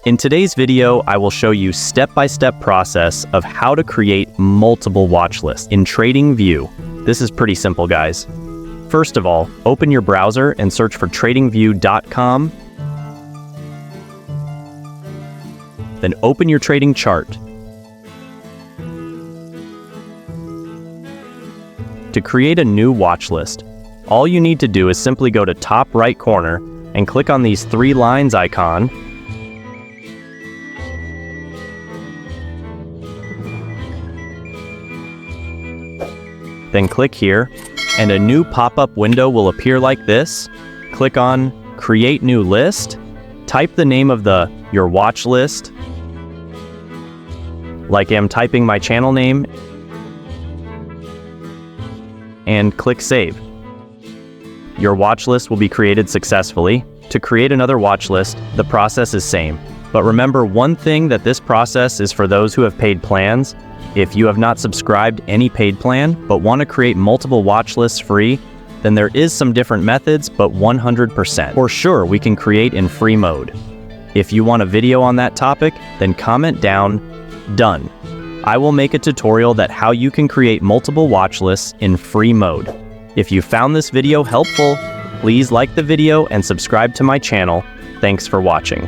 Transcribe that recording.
In today's video, I will show you step-by-step process of how to create multiple watch lists in TradingView. This is pretty simple, guys. First of all, open your browser and search for tradingview.com. Then open your trading chart. To create a new watch list, all you need to do is simply go to top right corner and click on these three lines icon. Then click here, and a new pop-up window will appear like this. Click on Create New List. Type the name of your watch list, like I'm typing my channel name, and click Save. Your watch list will be created successfully. To create another watch list, the process is same. But remember one thing, that this process is for those who have paid plans. If you have not subscribed any paid plan, but want to create multiple watch lists free, then there is some different methods, but 100% for sure we can create in free mode. If you want a video on that topic, then comment down, done. I will make a tutorial that how you can create multiple watch lists in free mode. If you found this video helpful, please like the video and subscribe to my channel. Thanks for watching.